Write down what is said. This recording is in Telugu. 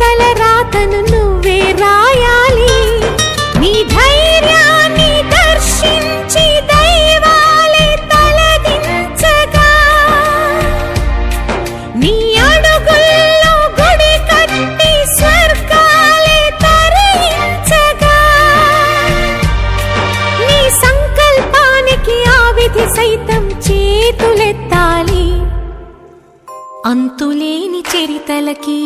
తల రాతను నువ్వే రాయాలి. నీ ధైర్యాన్ని దర్శించి దైవాలే తలదించగా, నీ అడుగుల్లో గుడి కట్టి స్వర్గాలే తరలించగా, నీ సంకల్పానికి ఆ విధి సైతం చేతులెత్తాలి. అంతులేని చరితలకి